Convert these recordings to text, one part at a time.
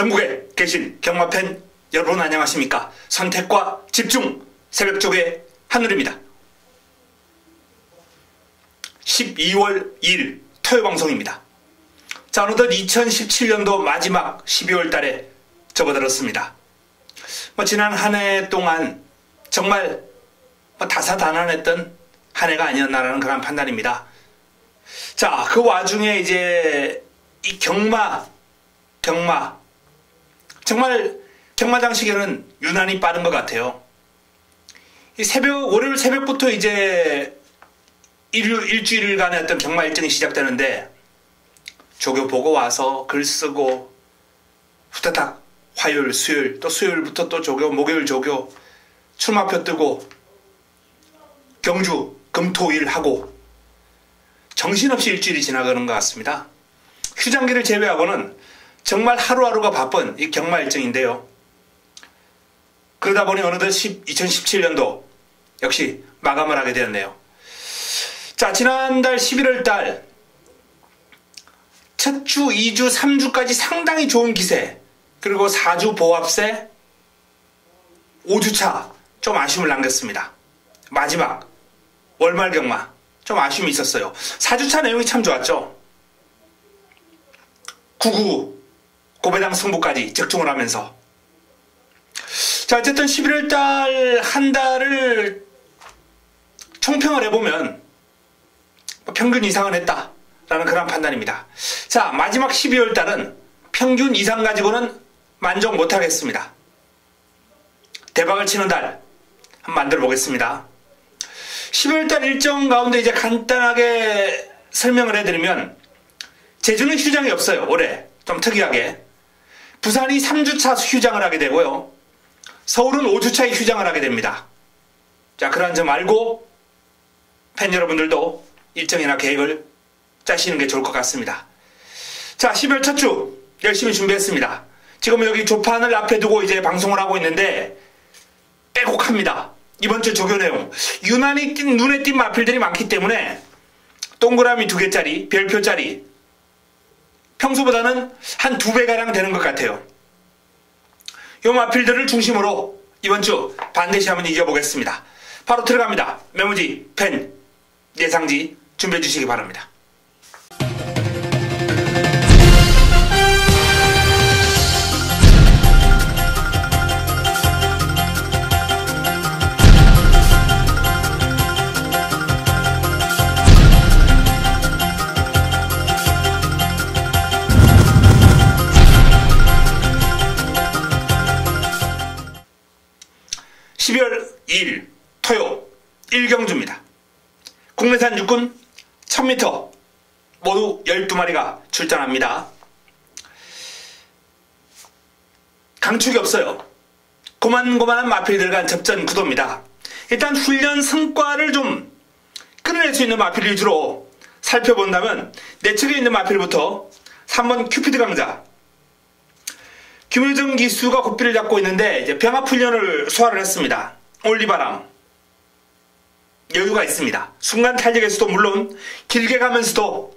전국에 계신 경마팬 여러분 안녕하십니까? 선택과 집중 새벽쪽의 한울입니다. 12월 2일 토요방송입니다. 자, 어느덧 2017년도 마지막 12월 달에 접어들었습니다. 지난 한 해 동안 정말 다사다난했던 한 해가 아니었나라는 그런 판단입니다. 자, 그 와중에 이제 이 경마 정말 경마장 시계는 유난히 빠른 것 같아요. 월요일 새벽부터 이제 일주일간의 어떤 경마 일정이 시작되는데 조교 보고 와서 글 쓰고 후다닥 화요일, 수요일, 또 수요일부터 또 조교, 목요일 조교, 출마표 뜨고 경주, 금토일 하고 정신없이 일주일이 지나가는 것 같습니다. 휴장기를 제외하고는 정말 하루하루가 바쁜 이 경마 일정인데요. 그러다 보니 어느덧 2017년도 역시 마감을 하게 되었네요. 자, 지난달 11월 달 첫 주, 2주, 3주까지 상당히 좋은 기세, 그리고 4주 보합세, 5주차 좀 아쉬움을 남겼습니다. 마지막 월말 경마 좀 아쉬움이 있었어요. 4주차 내용이 참 좋았죠. 999 고배당 승부까지 적중을 하면서. 자, 어쨌든 11월 달 한 달을 총평을 해보면 평균 이상은 했다라는 그런 판단입니다. 자, 마지막 12월 달은 평균 이상 가지고는 만족 못하겠습니다. 대박을 치는 달 한번 만들어 보겠습니다. 12월 달 일정 가운데 이제 간단하게 설명을 해드리면, 제주는 휴장이 없어요. 올해 좀 특이하게. 부산이 3주차 휴장을 하게 되고요. 서울은 5주차에 휴장을 하게 됩니다. 자, 그러한 점 알고 팬 여러분들도 일정이나 계획을 짜시는 게 좋을 것 같습니다. 자, 12월 첫 주 열심히 준비했습니다. 지금 여기 조판을 앞에 두고 이제 방송을 하고 있는데 빼곡합니다. 이번 주 조교 내용 유난히 눈에 띈 마필들이 많기 때문에 동그라미 2개짜리 별표짜리 평소보다는 한 2배가량 되는 것 같아요. 이 마필들을 중심으로 이번 주 반드시 한번 이겨보겠습니다. 바로 들어갑니다. 메모지, 펜, 예상지 준비해 주시기 바랍니다. (12월 2일) 토요 1경주입니다. 국내산 육군 1000m 모두 12마리가 출전합니다. 강축이 없어요. 고만고만한 마필들 간 접전 구도입니다. 일단 훈련 성과를 좀 끌어낼 수 있는 마필 위주로 살펴본다면 내측에 있는 마필부터 3번 큐피드 강자 김효정 기수가 고삐를 잡고 있는데 이제 병합 훈련을 소화를 했습니다. 올리바람 여유가 있습니다. 순간 탄력에서도 물론 길게 가면서도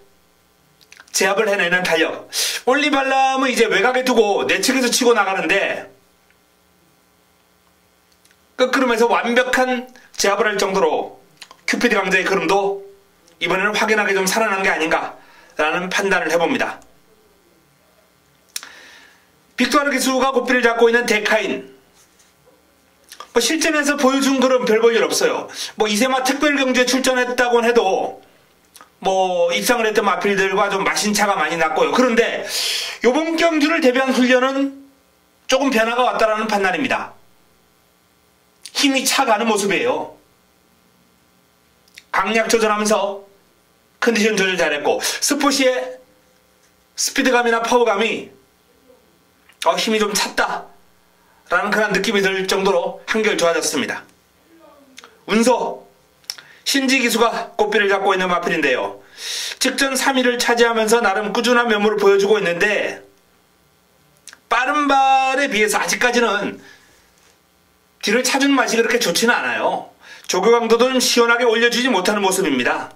제압을 해내는 탄력. 올리발람은 이제 외곽에 두고 내측에서 치고 나가는데 끝걸음에서 완벽한 제압을 할 정도로 큐피드 강자의 걸음도 이번에는 확연하게 좀 살아난 게 아닌가라는 판단을 해봅니다. 빅토르 기수가 고삐를 잡고 있는 데카인, 실전에서 보여준 걸음 별 볼 일 없어요. 이세마 특별경주에 출전했다곤 해도 입상을 했던 마필들과 좀 마신차가 많이 났고요. 그런데 요번 경주를 대비한 훈련은 조금 변화가 왔다라는 판단입니다. 힘이 차가는 모습이에요. 강약 조절하면서 컨디션 조절 잘했고, 스포시의 스피드감이나 파워감이 힘이 좀 찼다 라는 그런 느낌이 들 정도로 한결 좋아졌습니다. 운소 신지 기수가 꽃비를 잡고 있는 마필인데요. 직전 3위를 차지하면서 나름 꾸준한 면모를 보여주고 있는데 빠른 발에 비해서 아직까지는 뒤를 차주는 맛이 그렇게 좋지는 않아요. 조교 강도도 좀 시원하게 올려주지 못하는 모습입니다.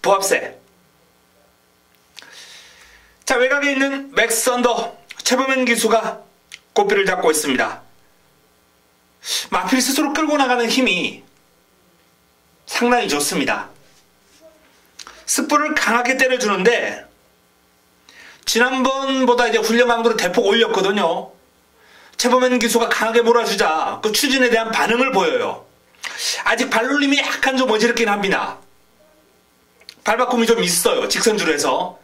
보합세 자, 외곽에 있는 맥스 언더 최범현 기수가 고삐를 잡고 있습니다. 마필 스스로 끌고 나가는 힘이 상당히 좋습니다. 스프를 강하게 때려주는데 지난번보다 이제 훈련 강도를 대폭 올렸거든요. 최범현 기수가 강하게 몰아주자 그 추진에 대한 반응을 보여요. 아직 발놀림이 약간 좀 어지럽긴 합니다. 발바꿈이 좀 있어요. 직선주로 해서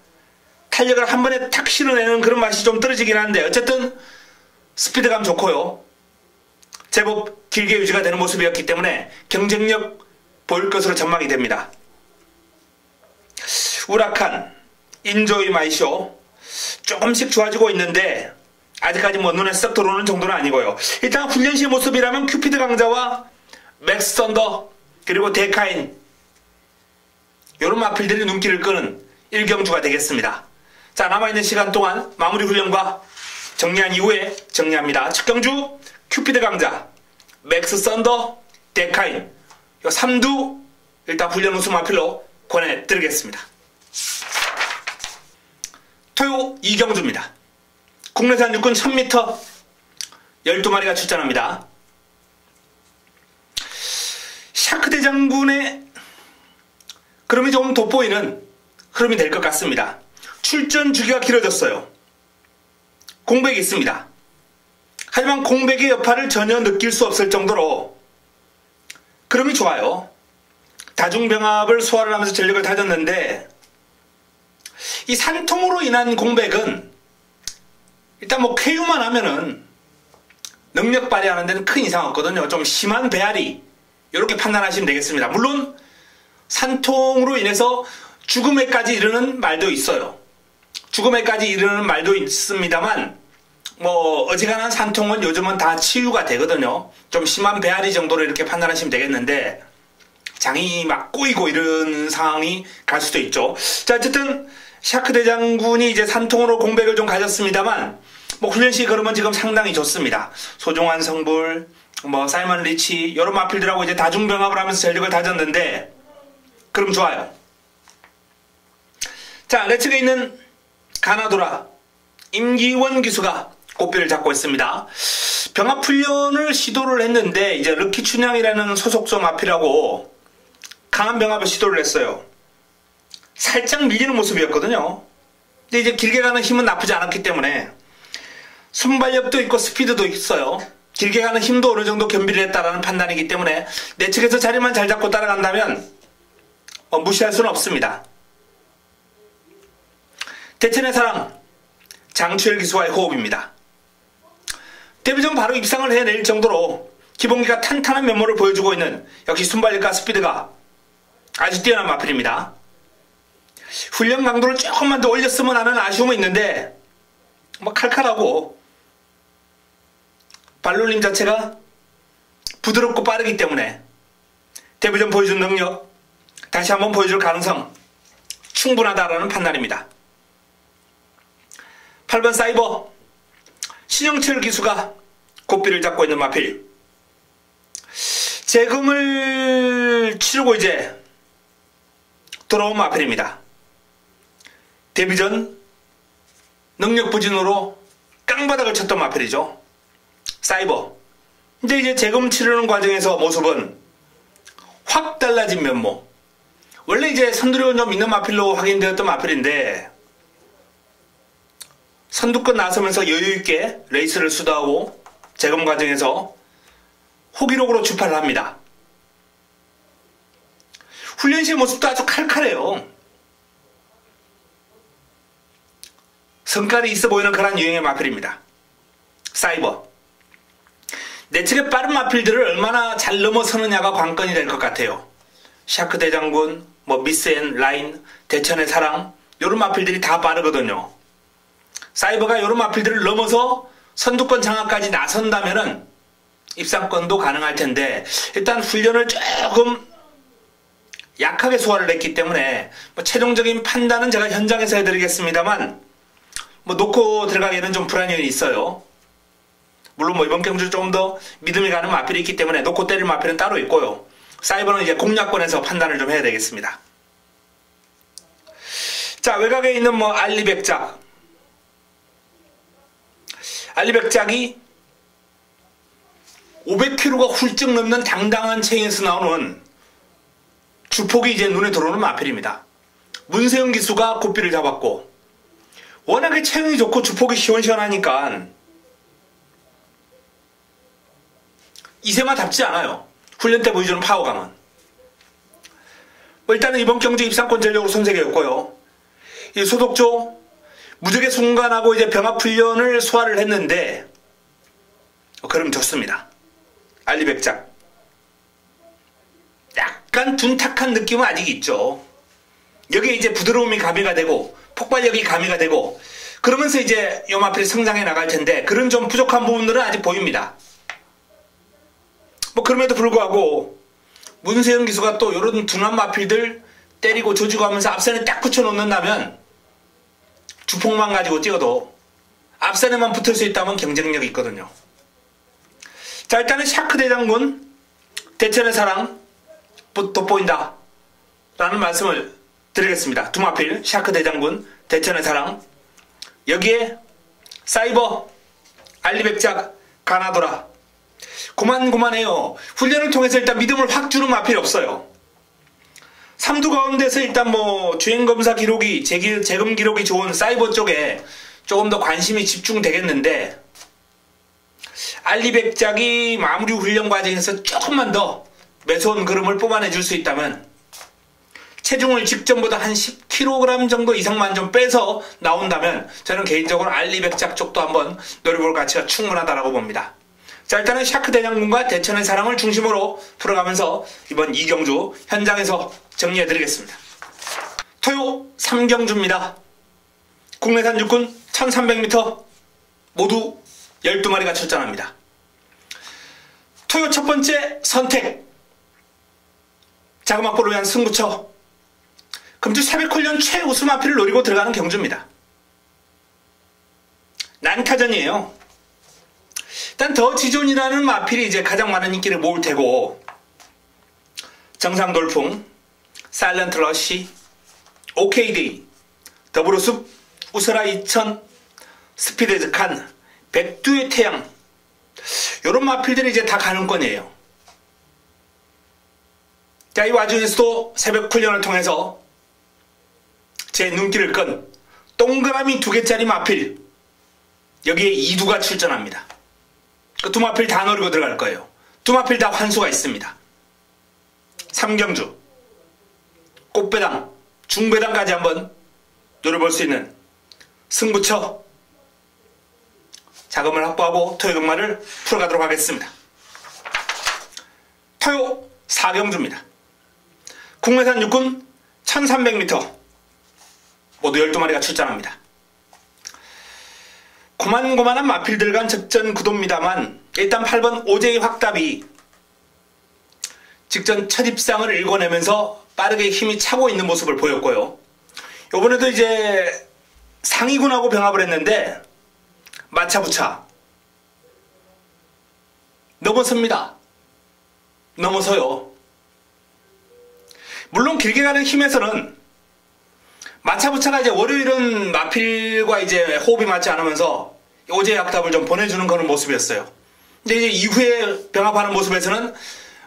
탄력을 한 번에 탁 실어내는 그런 맛이 좀 떨어지긴 한데 어쨌든 스피드감 좋고요. 제법 길게 유지가 되는 모습이었기 때문에 경쟁력 보일 것으로 전망이 됩니다. 우라칸, 인조이 마이쇼 조금씩 좋아지고 있는데 아직까지 뭐 눈에 썩 들어오는 정도는 아니고요. 일단 훈련 시의 모습이라면 큐피드 강자와 맥스 썬더 그리고 데카인 이런 마필들이 눈길을 끄는 1경주가 되겠습니다. 자, 남아있는 시간 동안 마무리 훈련과 정리한 이후에 정리합니다. 첫 경주 큐피드 강자 맥스 썬더 데카인 이 3두 일단 훈련 우승 마필로 권해드리겠습니다. 토요 2경주입니다. 국내산 육군 1000m 12마리가 출전합니다. 샤크 대장군의 흐름이 조금 돋보이는 흐름이 될 것 같습니다. 출전 주기가 길어졌어요. 공백이 있습니다. 하지만 공백의 여파를 전혀 느낄 수 없을 정도로 흐름이 좋아요. 다중병합을 소화를 하면서 전력을 다졌는데 이 산통으로 인한 공백은 일단 뭐 쾌유만 하면은 능력 발휘하는 데는 큰 이상 없거든요. 좀 심한 배앓이 이렇게 판단하시면 되겠습니다. 물론 산통으로 인해서 죽음에까지 이르는 말도 있어요. 죽음에까지 이르는 말도 있습니다만 뭐 어지간한 산통은 요즘은 다 치유가 되거든요. 좀 심한 배앓이 정도로 이렇게 판단하시면 되겠는데 장이 막 꼬이고 이런 상황이 갈 수도 있죠. 자, 어쨌든 샤크 대장군이 이제 산통으로 공백을 좀 가졌습니다만 뭐 훈련시 걸음은 지금 상당히 좋습니다. 소종환 성불, 뭐 사이먼 리치 이런 마필들하고 이제 다중병합을 하면서 전력을 다졌는데 그럼 좋아요. 자, 레츠에 있는 가나도라 임기원 기수가 고삐를 잡고 있습니다. 병합 훈련을 시도를 했는데 이제 르키 춘향이라는 소속조 마필하고 강한 병합을 시도를 했어요. 살짝 밀리는 모습이었거든요. 근데 이제 길게 가는 힘은 나쁘지 않았기 때문에 순발력도 있고 스피드도 있어요. 길게 가는 힘도 어느 정도 겸비를 했다라는 판단이기 때문에 내 측에서 자리만 잘 잡고 따라간다면 무시할 수는 없습니다. 대천의 사랑 장추열 기수와의 호흡입니다. 데뷔전 바로 입상을 해낼 정도로 기본기가 탄탄한 면모를 보여주고 있는 역시 순발력과 스피드가 아주 뛰어난 마필입니다. 훈련 강도를 조금만 더 올렸으면 하는 아쉬움은 있는데 뭐 칼칼하고 발놀림 자체가 부드럽고 빠르기 때문에 데뷔전 보여준 능력 다시 한번 보여줄 가능성 충분하다라는 판단입니다. 8번 사이버 신영철 기수가 고삐를 잡고 있는 마필. 재금을 치르고 이제 돌아온 마필입니다. 데뷔전 능력 부진으로 깡바닥을 쳤던 마필이죠. 사이버. 근데 이제 재금 치르는 과정에서 모습은 확 달라진 면모. 원래 이제 선두력은 좀 있는 마필로 확인되었던 마필인데 선두권 나서면서 여유있게 레이스를 수다하고 재검 과정에서 호기록으로 출발을 합니다. 훈련 시의 모습도 아주 칼칼해요. 성깔이 있어 보이는 그런 유형의 마필입니다. 사이버. 내측의 빠른 마필들을 얼마나 잘 넘어서느냐가 관건이 될 것 같아요. 샤크 대장군, 뭐 미스 앤 라인, 대천의 사랑 이런 마필들이 다 빠르거든요. 사이버가 이런 마필들을 넘어서 선두권 장악까지 나선다면은 입상권도 가능할 텐데 일단 훈련을 조금 약하게 소화를 했기 때문에 뭐 최종적인 판단은 제가 현장에서 해드리겠습니다만 뭐 놓고 들어가기에는 좀 불안이 있어요. 물론 뭐 이번 경주 좀 더 믿음이 가는 마필이 있기 때문에 놓고 때릴 마필은 따로 있고요. 사이버는 이제 공략권에서 판단을 좀 해야 되겠습니다. 자, 외곽에 있는 뭐 알리백작 알리백작이 500kg가 훌쩍 넘는 당당한 체형에서 나오는 주폭이 이제 눈에 들어오는 마필입니다. 문세영 기수가 고삐를 잡았고 워낙에 체형이 좋고 주폭이 시원시원하니까 이세만 답지 않아요. 훈련 때 보여주는 파워감은. 일단은 이번 경주 입상권 전력으로 손색이었고요. 이 소독조 무적의 순간하고 이제 병합훈련을 소화를 했는데 그럼 좋습니다. 알리백작 약간 둔탁한 느낌은 아직 있죠. 여기에 이제 부드러움이 가미가 되고 폭발력이 가미가 되고 그러면서 이제 요 마필이 성장해 나갈 텐데 그런 좀 부족한 부분들은 아직 보입니다. 뭐 그럼에도 불구하고 문세영 기수가 또 이런 둔한 마필들 때리고 조지고 하면서 앞선에 딱 붙여놓는다면 주폭만 가지고 뛰어도 앞선에만 붙을 수 있다면 경쟁력이 있거든요. 자, 일단은 샤크 대장군 대천의 사랑 돋보인다 라는 말씀을 드리겠습니다. 두 마필 샤크 대장군 대천의 사랑, 여기에 사이버 알리백작 가나도라. 고만고만해요. 훈련을 통해서 일단 믿음을 확 주는 마필이 없어요. 삼두 가운데서 일단 뭐 주행검사 기록이 재검 기록이 좋은 사이버 쪽에 조금 더 관심이 집중되겠는데 알리백작이 마무리 훈련 과정에서 조금만 더 매서운 걸음을 뽑아내줄 수 있다면 체중을 직전보다 한 10kg 정도 이상만 좀 빼서 나온다면 저는 개인적으로 알리백작 쪽도 한번 노려볼 가치가 충분하다고 봅니다. 자, 일단은 샤크 대장군과 대천의 사랑을 중심으로 풀어가면서 이번 2경주 현장에서 정리해드리겠습니다. 토요 3경주입니다. 국내산 육군 1300m 모두 12마리가 출전합니다. 토요 첫 번째 선택, 자금확보를 위한 승부처, 금주 400훈련 최우수 마필을 노리고 들어가는 경주입니다. 난카전이에요. 일단 더 지존이라는 마필이 이제 가장 많은 인기를 모을 테고 정상돌풍, 사일런트 러쉬, OKD, 더블호숲, 우스라 2000, 스피드즈 칸, 백두의 태양, 요런 마필들이 이제 다 가능권이에요. 자, 이 와중에서도 새벽 훈련을 통해서 제 눈길을 끈 동그라미 2개짜리 마필, 여기에 이두가 출전합니다. 그 두 마필 다 노리고 들어갈 거예요. 두 마필 다 환수가 있습니다. 3경주 꽃배당, 중배당까지 한번 노려볼 수 있는 승부처 자금을 확보하고 토요 경마를 풀어가도록 하겠습니다. 토요 4경주입니다. 국내산 육군 1300m 모두 12마리가 출전합니다. 고만고만한 마필들 간 적전 구도입니다만 일단 8번 오제의 확답이 직전 첫 입상을 읽어내면서 빠르게 힘이 차고 있는 모습을 보였고요. 요번에도 이제 상위군하고 병합을 했는데 마차부차 넘어섭니다. 넘어서요. 물론 길게 가는 힘에서는 마차부차가 이제 월요일은 마필과 이제 호흡이 맞지 않으면서 오제의 확답을 좀 보내주는 그런 모습이었어요. 근데 이제 이후에 병합하는 모습에서는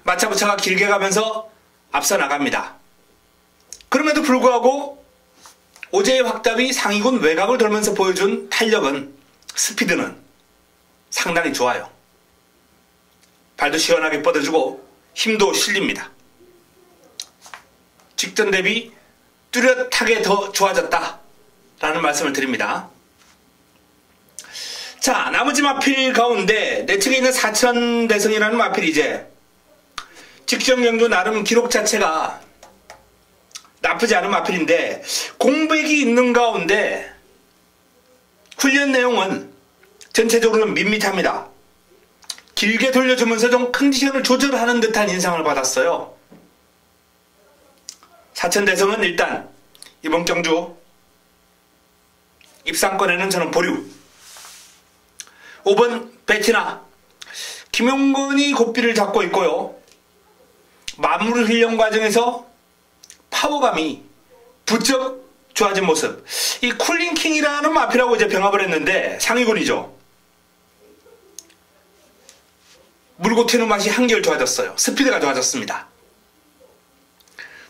마차부차가 길게 가면서 앞서 나갑니다. 그럼에도 불구하고 오제의 확답이 상위군 외곽을 돌면서 보여준 탄력은, 스피드는 상당히 좋아요. 발도 시원하게 뻗어주고 힘도 실립니다. 직전 대비 뚜렷하게 더 좋아졌다 라는 말씀을 드립니다. 자, 나머지 마필 가운데 내 측에 있는 사천대성이라는 마필이 이제 직전 경주 나름 기록 자체가 나쁘지 않은 마필인데 공백이 있는 가운데 훈련 내용은 전체적으로는 밋밋합니다. 길게 돌려주면서 좀 컨디션을 조절하는 듯한 인상을 받았어요. 사천대성은 일단 이번 경주 입상권에는 저는 보류. 5번 베티나 김용건이 고삐를 잡고 있고요. 마무리 훈련 과정에서 파워감이 부쩍 좋아진 모습. 이 쿨링킹이라는 마필하고 이제 병합을 했는데 상위군이죠. 물고 튀는 맛이 한결 좋아졌어요. 스피드가 좋아졌습니다.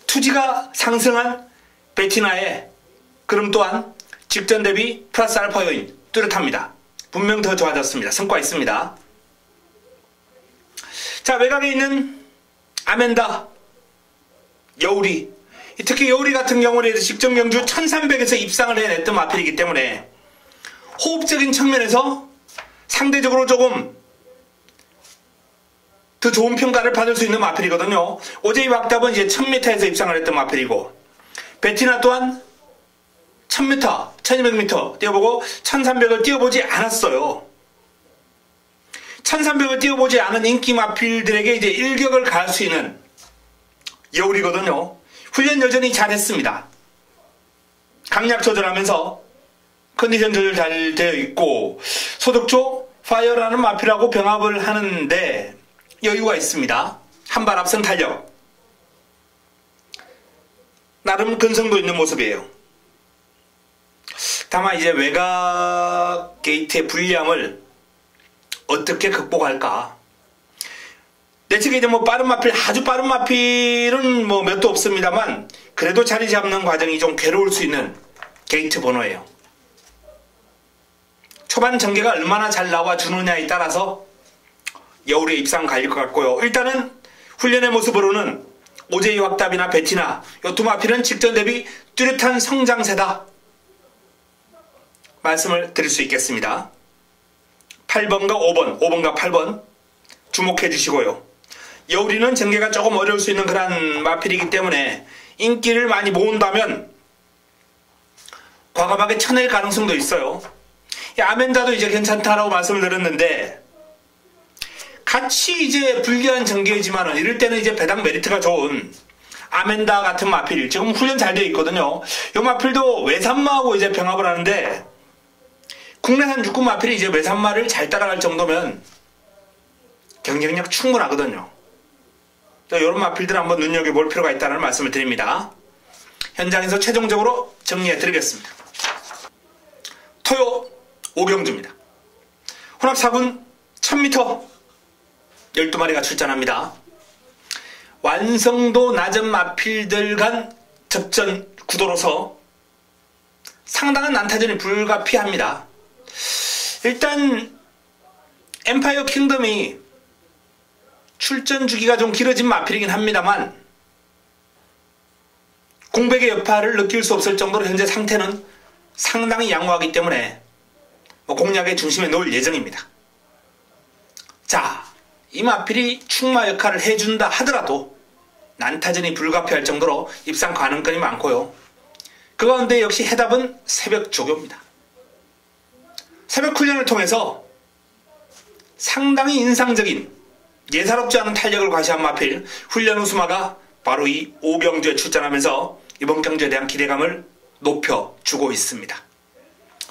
투지가 상승한 베티나의 그럼 또한 직전 대비 플러스 알파 요인 뚜렷합니다. 분명 더 좋아졌습니다. 성과 있습니다. 자, 외곽에 있는 아멘다, 여우리, 특히 여우리 같은 경우는 직전 경주 1300에서 입상을 해냈던 마필이기 때문에 호흡적인 측면에서 상대적으로 조금 더 좋은 평가를 받을 수 있는 마필이거든요. 오제이 확답은 이제 1000m에서 입상을 했던 마필이고, 베티나 또한 1000m, 1200m 뛰어보고 1300을 뛰어보지 않았어요. 1300을 뛰어보지 않은 인기 마필들에게 이제 일격을 가할 수 있는 여울이거든요. 훈련 여전히 잘했습니다. 강약 조절하면서 컨디션 조절 잘 되어 있고, 소득조 파이어라는 마필하고 병합을 하는데 여유가 있습니다. 한 발 앞선 탄력. 나름 근성도 있는 모습이에요. 다만 이제 외곽 게이트의 불리함을 어떻게 극복할까? 내 측에 이제 뭐 빠른 마필, 아주 빠른 마필은 뭐 몇도 없습니다만 그래도 자리 잡는 과정이 좀 괴로울 수 있는 게이트 번호예요. 초반 전개가 얼마나 잘 나와주느냐에 따라서 여울의 입상 갈릴 것 같고요. 일단은 훈련의 모습으로는 오제이 확답이나 베티나 이 두 마필은 직전 대비 뚜렷한 성장세다 말씀을 드릴 수 있겠습니다. 8번과 5번, 5번과 8번 주목해 주시고요. 여우리는 전개가 조금 어려울 수 있는 그런 마필이기 때문에 인기를 많이 모은다면 과감하게 쳐낼 가능성도 있어요. 아멘다도 이제 괜찮다라고 말씀을 드렸는데, 같이 이제 불리한 전개이지만은 이럴 때는 이제 배당 메리트가 좋은 아멘다 같은 마필, 지금 훈련 잘 되어 있거든요. 이 마필도 외산마하고 이제 병합을 하는데, 국내산 육군 마필이 이제 외산마를 잘 따라갈 정도면 경쟁력 충분하거든요. 이런 마필들 한번 눈여겨볼 필요가 있다는 말씀을 드립니다. 현장에서 최종적으로 정리해 드리겠습니다. 토요 오경주입니다. 혼합 4군 1000m 12마리가 출전합니다. 완성도 낮은 마필들 간 접전 구도로서 상당한 난타전이 불가피합니다. 일단 엠파이어 킹덤이 출전 주기가 좀 길어진 마필이긴 합니다만 공백의 여파를 느낄 수 없을 정도로 현재 상태는 상당히 양호하기 때문에 공략의 중심에 놓을 예정입니다. 자, 이 마필이 충마 역할을 해준다 하더라도 난타전이 불가피할 정도로 입상 가능성이 많고요. 그 가운데 역시 해답은 새벽 조교입니다. 새벽 훈련을 통해서 상당히 인상적인 예사롭지 않은 탄력을 과시한 마필 훈련 우수마가 바로 이 오경주에 출전하면서 이번 경주에 대한 기대감을 높여주고 있습니다.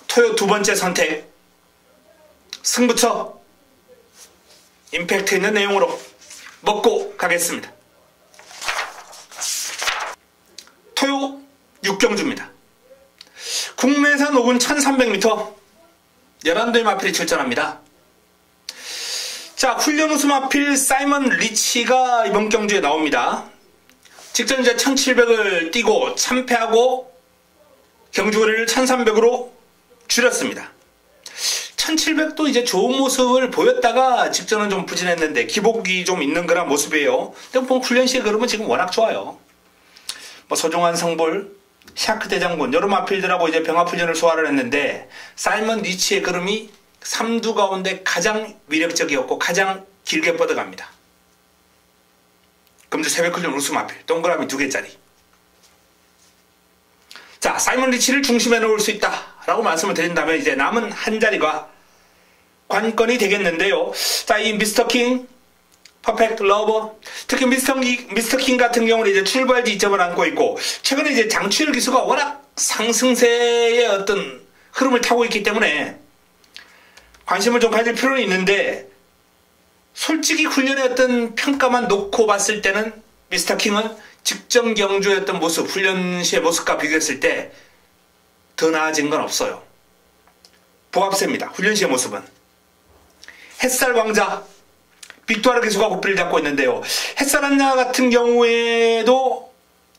토요 두 번째 선택, 승부처 임팩트 있는 내용으로 먹고 가겠습니다. 토요 6경주입니다. 국내산 5군 1300m 11도의 마필이 출전합니다. 자, 훈련 우수 마필 사이먼 리치가 이번 경주에 나옵니다. 직전 이제 1700을 뛰고 참패하고 경주거리를 1300으로 줄였습니다. 1700도 이제 좋은 모습을 보였다가 직전은 좀 부진했는데 기복이 좀 있는 그런 모습이에요. 근데 뭐 훈련 시의 그림은 지금 워낙 좋아요. 뭐 소중한 성볼, 샤크 대장군 여러 마필들하고 이제 병합 훈련을 소화를 했는데 사이먼 리치의 그림이 3두 가운데 가장 위력적이었고 가장 길게 뻗어갑니다. 금주 새벽 훈련 우수 마필 동그라미 2개짜리. 자, 사이먼 리치를 중심에 놓을 수 있다라고 말씀을 드린다면 이제 남은 한 자리가 관건이 되겠는데요. 자, 이 미스터 킹, 퍼펙트 러버, 특히 미스터 킹 같은 경우는 이제 출발 지점을 안고 있고 최근에 이제 장추열 기수가 워낙 상승세의 어떤 흐름을 타고 있기 때문에 관심을 좀 가질 필요는 있는데, 솔직히 훈련의 어떤 평가만 놓고 봤을 때는 미스터 킹은 직전 경주의 어떤 모습, 훈련 시의 모습과 비교했을 때 더 나아진 건 없어요. 보합세입니다. 훈련 시의 모습은. 햇살 왕자 빅토르 기수가 고삐를 잡고 있는데요. 햇살한야 같은 경우에도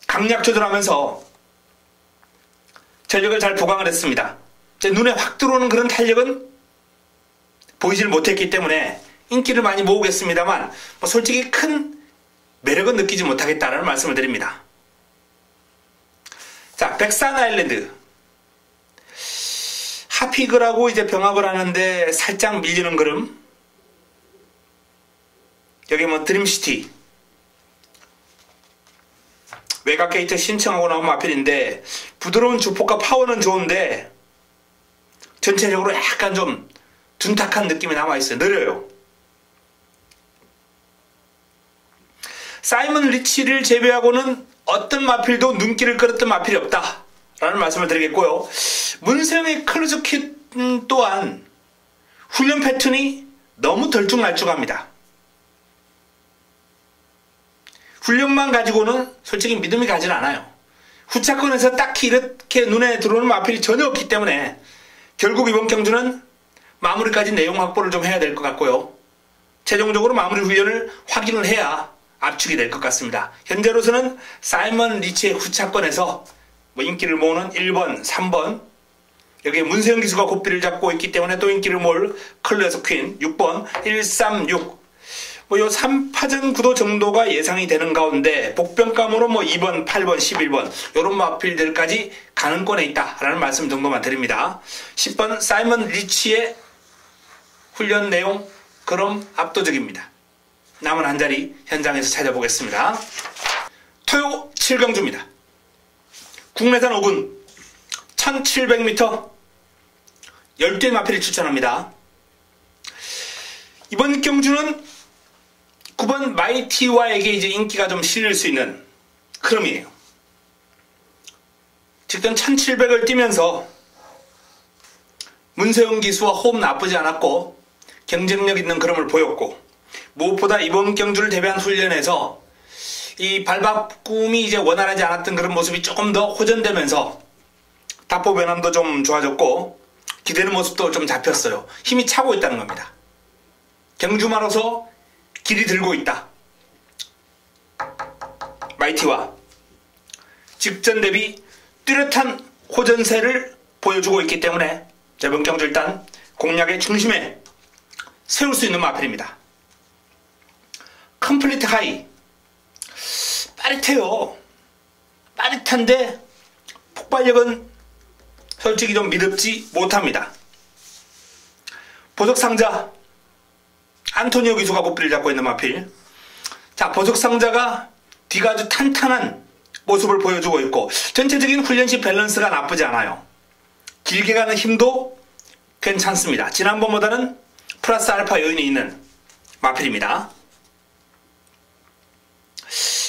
강약 조절하면서 전력을 잘 보강을 했습니다. 눈에 확 들어오는 그런 탄력은 보이질 못했기 때문에 인기를 많이 모으겠습니다만 솔직히 큰 매력은 느끼지 못하겠다는 말씀을 드립니다. 자, 백산 아일랜드 하피글하고 이제 병합을 하는데 살짝 밀리는 그름. 여기 드림시티 외곽 게이트 신청하고 나온 마필인데 부드러운 주폭과 파워는 좋은데 전체적으로 약간 좀 둔탁한 느낌이 남아있어요. 느려요. 사이먼 리치를 제외하고는 어떤 마필도 눈길을 끌었던 마필이 없다 라는 말씀을 드리겠고요. 문세영의 클루즈킷 또한 훈련 패턴이 너무 덜쭉날쭉합니다. 훈련만 가지고는 솔직히 믿음이 가진 않아요. 후차권에서 딱히 이렇게 눈에 들어오는 마필이 전혀 없기 때문에 결국 이번 경주는 마무리까지 내용 확보를 좀 해야 될 것 같고요. 최종적으로 마무리 훈련을 확인을 해야 압축이 될 것 같습니다. 현재로서는 사이먼 리치의 후차권에서 인기를 모으는 1번, 3번, 여기에 문세영 기수가 고삐를 잡고 있기 때문에 또 인기를 모을 클레어스 퀸 6번, 136, 요 3파전 구도 정도가 예상이 되는 가운데 복병감으로 2번, 8번, 11번 요런 마필들까지 가능권에 있다라는 말씀 정도만 드립니다. 10번 사이먼 리치의 훈련 내용 그럼 압도적입니다. 남은 한 자리 현장에서 찾아보겠습니다. 토요 7경주입니다. 국내산 5군 1700m 12의 마필을 추천합니다. 이번 경주는 9번 마이티와에게 이제 인기가 좀 실릴 수 있는 흐름이에요. 직전 1700을 뛰면서 문세영 기수와 호흡 나쁘지 않았고 경쟁력 있는 흐름을 보였고 무엇보다 이번 경주를 대비한 훈련에서 이 발바꿈이 이제 원활하지 않았던 그런 모습이 조금 더 호전되면서 답보 변함도 좀 좋아졌고 기대는 모습도 좀 잡혔어요. 힘이 차고 있다는 겁니다. 경주마로서 길이 들고 있다. 마이티와 직전 대비 뚜렷한 호전세를 보여주고 있기 때문에 이번 경주 일단 공략의 중심에 세울 수 있는 마필입니다. 컴플리트 하이 빠릿해요. 빠릿한데 폭발력은 솔직히 좀 믿음지 못합니다. 보석상자 안토니오 기수가 고삐를 잡고 있는 마필. 자, 보석상자가 뒤가 아주 탄탄한 모습을 보여주고 있고 전체적인 훈련시 밸런스가 나쁘지 않아요. 길게 가는 힘도 괜찮습니다. 지난번보다는 플러스 알파 요인이 있는 마필입니다.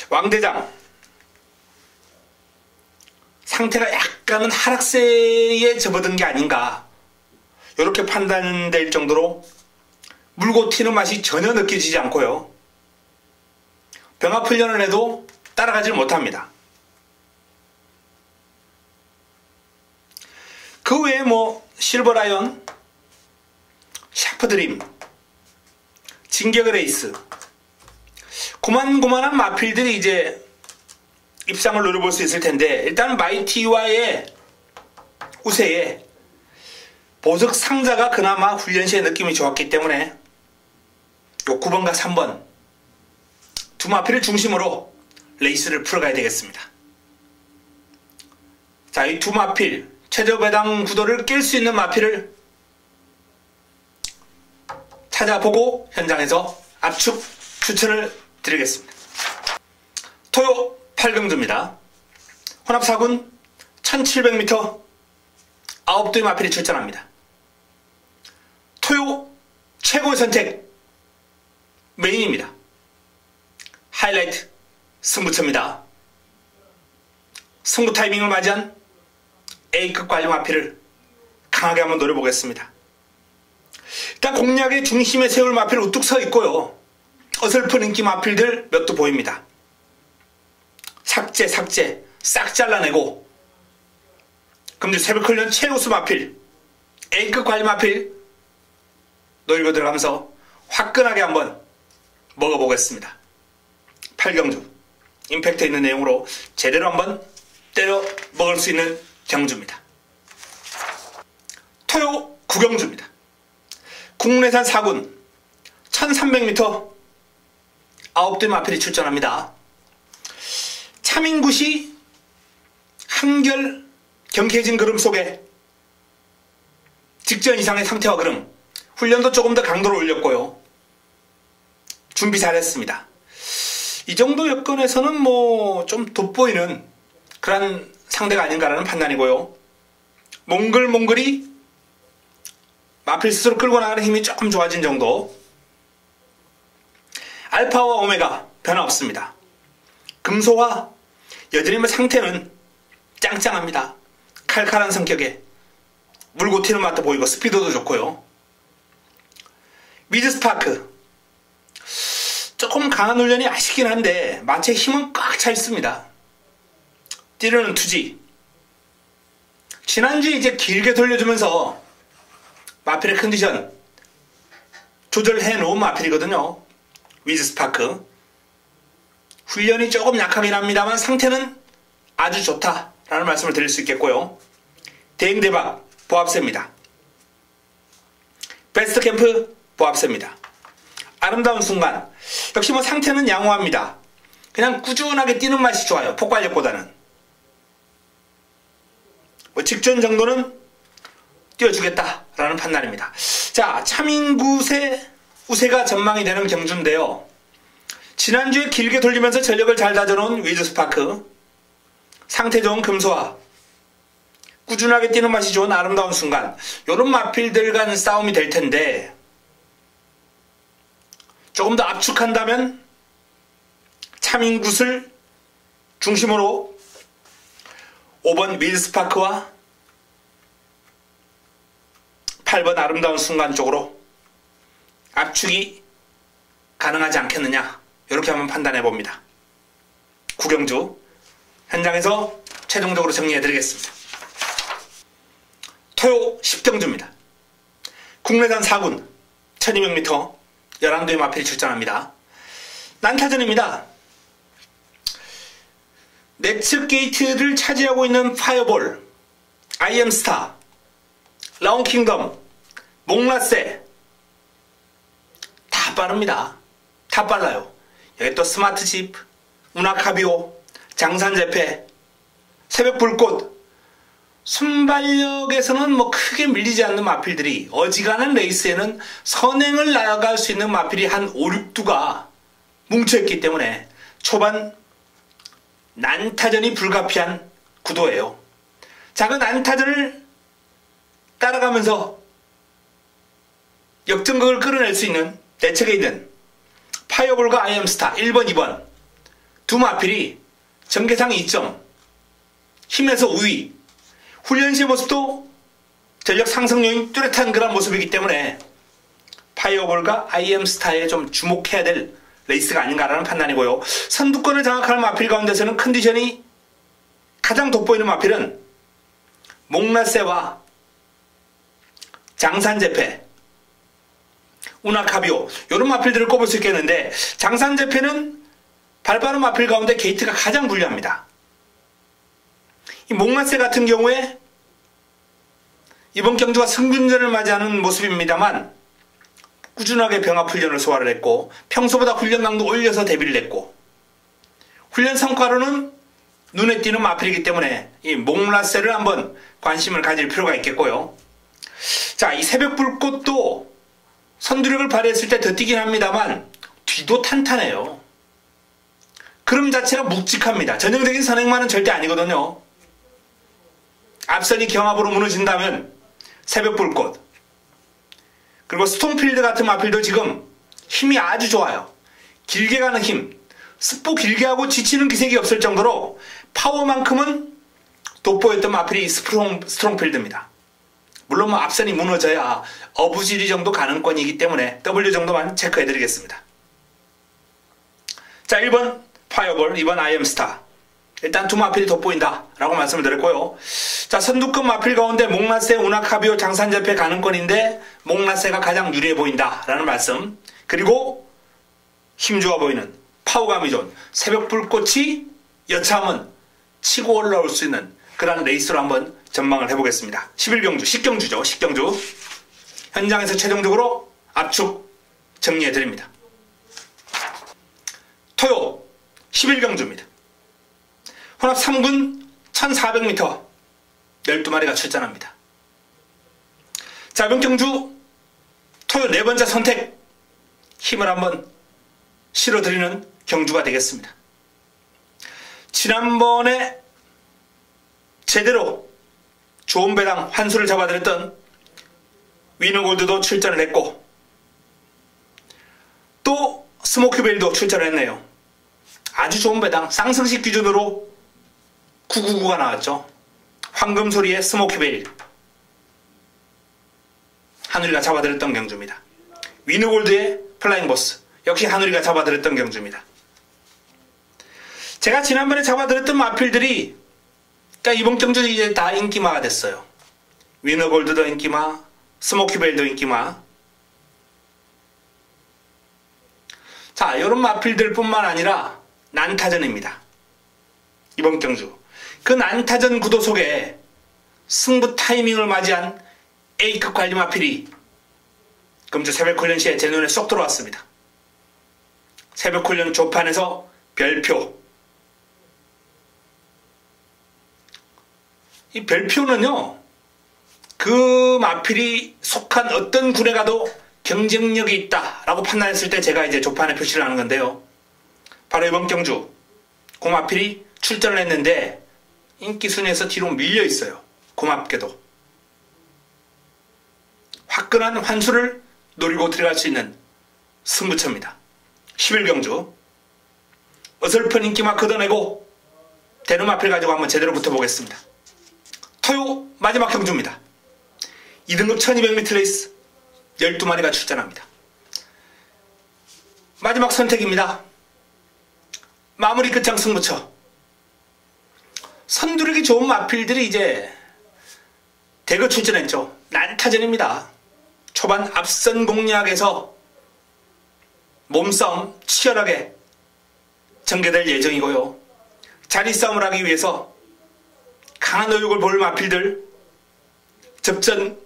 왕대장 상태가 약간은 하락세에 접어든 게 아닌가 이렇게 판단될 정도로 물고 튀는 맛이 전혀 느껴지지 않고요. 병합 훈련을 해도 따라가질 못합니다. 그 외에 실버라이언, 샤프드림, 진격의 레이스 고만고만한 마필들이 이제 입상을 노려볼 수 있을 텐데 일단 마이티와의 우세에 보석 상자가 그나마 훈련시의 느낌이 좋았기 때문에 요 9번과 3번 두 마필을 중심으로 레이스를 풀어가야 되겠습니다. 자, 이 두 마필 최저 배당 구도를 깰 수 있는 마필을 찾아보고 현장에서 압축 추천을 드리겠습니다. 토요 8경주입니다. 혼합 4군 1700m 9도의 마필이 출전합니다. 토요 최고의 선택 메인입니다. 하이라이트 승부처입니다. 승부 타이밍을 맞이한 A급 관리 마필을 강하게 한번 노려보겠습니다. 일단 공략의 중심에 세울 마필 우뚝 서 있고요. 어설픈 인기 마필들 몇 도 보입니다. 삭제 싹 잘라내고 금주 새벽 훈련 최우수 마필 A급 관리 마필 노리고 들어가면서 화끈하게 한번 먹어보겠습니다. 8경주 임팩트 있는 내용으로 제대로 한번 때려 먹을 수 있는 경주입니다. 토요 9경주입니다. 국내산 4군 1300m 9대 마필이 출전합니다. 차민굿이 한결 경쾌해진 걸음 속에 직전 이상의 상태와 걸음, 훈련도 조금 더 강도를 올렸고요. 준비 잘했습니다. 이 정도 여건에서는 뭐 좀 돋보이는 그런 상대가 아닌가라는 판단이고요. 몽글몽글이 마필 스스로 끌고 나가는 힘이 조금 좋아진 정도. 알파와 오메가 변화 없습니다. 금소와 여전히 뭐 상태는 짱짱합니다. 칼칼한 성격에 물고 튀는 맛도 보이고 스피드도 좋고요. 미즈스파크 조금 강한 훈련이 아쉽긴 한데 마체 힘은 꽉 차 있습니다. 뛰려는 투지. 지난주에 이제 길게 돌려주면서 마필의 컨디션 조절해 놓은 마필이거든요. 위즈스파크. 훈련이 조금 약하긴 합니다만 상태는 아주 좋다라는 말씀을 드릴 수 있겠고요. 대행대박 보합세입니다. 베스트 캠프 보합세입니다. 아름다운 순간 역시 뭐 상태는 양호합니다. 그냥 꾸준하게 뛰는 맛이 좋아요. 폭발력보다는. 뭐 직전 정도는 뛰어주겠다라는 판단입니다. 자, 차민굿의 우세가 전망이 되는 경주인데요. 지난주에 길게 돌리면서 전력을 잘 다져놓은 위즈스파크, 상태 좋은 금소와 꾸준하게 뛰는 맛이 좋은 아름다운 순간, 이런 마필들 간 싸움이 될 텐데 조금 더 압축한다면 차민굿을 중심으로 5번 위즈스파크와 8번 아름다운 순간 쪽으로 압축이 가능하지 않겠느냐, 이렇게 한번 판단해 봅니다. 구경주 현장에서 최종적으로 정리해 드리겠습니다. 토요 10경주입니다. 국내산 4군 1200m 11대의 마필이 출전합니다. 난타전입니다. 내측 게이트를 차지하고 있는 파이어볼, 아이엠스타, 라운킹덤, 몽라세 다 빠릅니다. 다 빨라요. 여기 또 스마트집, 우나카비오, 장산재패, 새벽불꽃, 순발력에서는 뭐 크게 밀리지 않는 마필들이 어지간한 레이스에는 선행을 나아갈 수 있는 마필이 한 5, 6두가 뭉쳐있기 때문에 초반 난타전이 불가피한 구도예요. 자, 그 난타전을 따라가면서 역전극을 끌어낼 수 있는 대책에 있는 파이어볼과 아이엠스타 1번, 2번 두 마필이 전개상 2점, 힘에서 우위, 훈련 시의 모습도 전력 상승 요인 뚜렷한 그런 모습이기 때문에 파이어볼과 아이엠스타에 좀 주목해야 될 레이스가 아닌가라는 판단이고요. 선두권을 장악하는 마필 가운데서는 컨디션이 가장 돋보이는 마필은 몽라세와 장산재패, 우나카비오, 이런 마필들을 꼽을 수 있겠는데, 장산재패는 발빠른 마필 가운데 게이트가 가장 불리합니다. 이 몽라세 같은 경우에 이번 경주가 승균전을 맞이하는 모습입니다만 꾸준하게 병합 훈련을 소화를 했고 평소보다 훈련 강도 올려서 데뷔를 했고 훈련 성과로는 눈에 띄는 마필이기 때문에 이 몽라세를 한번 관심을 가질 필요가 있겠고요. 자, 이 새벽불꽃도 선두력을 발휘했을 때 더 뛰긴 합니다만 뒤도 탄탄해요. 그럼 자체가 묵직합니다. 전형적인 선행만은 절대 아니거든요. 앞선이 경합으로 무너진다면 새벽불꽃, 그리고 스톤필드 같은 마필도 지금 힘이 아주 좋아요. 길게 가는 힘, 스포 길게 하고 지치는 기색이 없을 정도로 파워만큼은 돋보였던 마필이 스트롱필드입니다. 물론 뭐 앞선이 무너져야 어부지리 정도 가능권이기 때문에 W 정도만 체크해드리겠습니다. 자, 1번 파이어볼, 2번 아이엠스타. 일단 두 마필이 돋보인다 라고 말씀을 드렸고요. 자, 선두급 마필 가운데 몽라세, 우나카비오, 장산재패 가능권인데 몽라세가 가장 유리해 보인다 라는 말씀. 그리고 힘좋아 보이는 파워감이 좋은 새벽 불꽃이 여차하면 치고 올라올 수 있는 그런 레이스로 한번 전망을 해보겠습니다. 11경주, 10경주죠. 10경주. 현장에서 최종적으로 압축 정리해드립니다. 토요 11경주입니다. 혼합 3군 1400m 12마리가 출전합니다. 자, 이번 경주 토요 네 번째 선택 힘을 한번 실어드리는 경주가 되겠습니다. 지난번에 제대로 좋은 배당 환수를 잡아드렸던 위너골드도 출전을 했고 또 스모키벨도 출전을 했네요. 아주 좋은 배당 쌍승식 기준으로 999가 나왔죠. 황금소리의 스모키벨 하늘이가 잡아드렸던 경주입니다. 위너골드의 플라잉보스 역시 하늘이가 잡아드렸던 경주입니다. 제가 지난번에 잡아드렸던 마필들이 그러니까 이번 경주 이제 다 인기마가 됐어요. 위너골드도 인기마, 스모키벨도 인기마. 자, 이런 마필들 뿐만 아니라 난타전입니다. 이번 경주. 그 난타전 구도 속에 승부 타이밍을 맞이한 A급 관리 마필이 금주 새벽 훈련 시에 제 눈에 쏙 들어왔습니다. 새벽 훈련 조판에서 별표. 이 별표는요, 그 마필이 속한 어떤 군에 가도 경쟁력이 있다라고 판단했을 때 제가 이제 조판에 표시를 하는 건데요. 바로 이번 경주 그 마필이 출전을 했는데 인기 순위에서 뒤로 밀려 있어요. 고맙게도. 화끈한 환수를 노리고 들어갈 수 있는 승부처입니다. 11경주 어설픈 인기만 걷어내고 대는 마필 가지고 한번 제대로 붙어보겠습니다. 토요 마지막 경주입니다. 2등급 1200m 레이스 12마리가 출전합니다. 마지막 선택입니다. 마무리 끝장 승부처. 선두르기 좋은 마필들이 이제 대거 출전했죠. 난타전입니다. 초반 앞선 공략에서 몸싸움 치열하게 전개될 예정이고요. 자리 싸움을 하기 위해서 강한 의욕을 보일 마필들 접전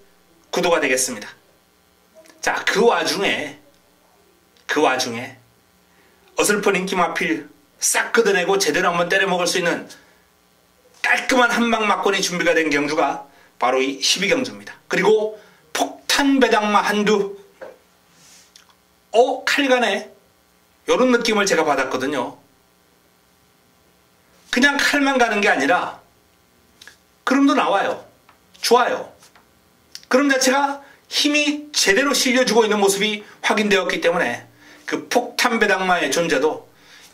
구도가 되겠습니다. 자, 그 와중에 어설픈 인기 마필 싹 걷어내고 제대로 한번 때려먹을 수 있는 깔끔한 한방 막권이 준비가 된 경주가 바로 이 12경주입니다. 그리고 폭탄 배당마 한두 칼가네 이런 느낌을 제가 받았거든요. 그냥 칼만 가는 게 아니라 그럼도 나와요. 좋아요. 그럼 자체가 힘이 제대로 실려주고 있는 모습이 확인되었기 때문에 그 폭탄 배당마의 존재도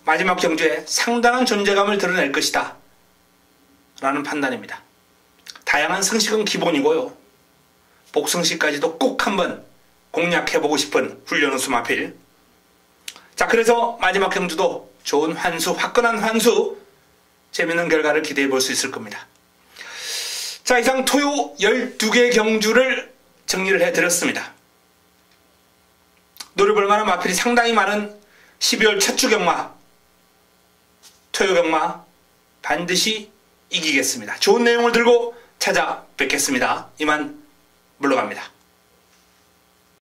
마지막 경주에 상당한 존재감을 드러낼 것이다 라는 판단입니다. 다양한 승식은 기본이고요. 복승식까지도 꼭 한번 공략해보고 싶은 훈련우수 마필. 자, 그래서 마지막 경주도 좋은 환수, 화끈한 환수, 재밌는 결과를 기대해 볼 수 있을 겁니다. 자, 이상 토요 12개 경주를 정리를 해드렸습니다. 노려볼 만한 마필이 상당히 많은 12월 첫 주 경마, 토요 경마 반드시 이기겠습니다. 좋은 내용을 들고 찾아뵙겠습니다. 이만 물러갑니다.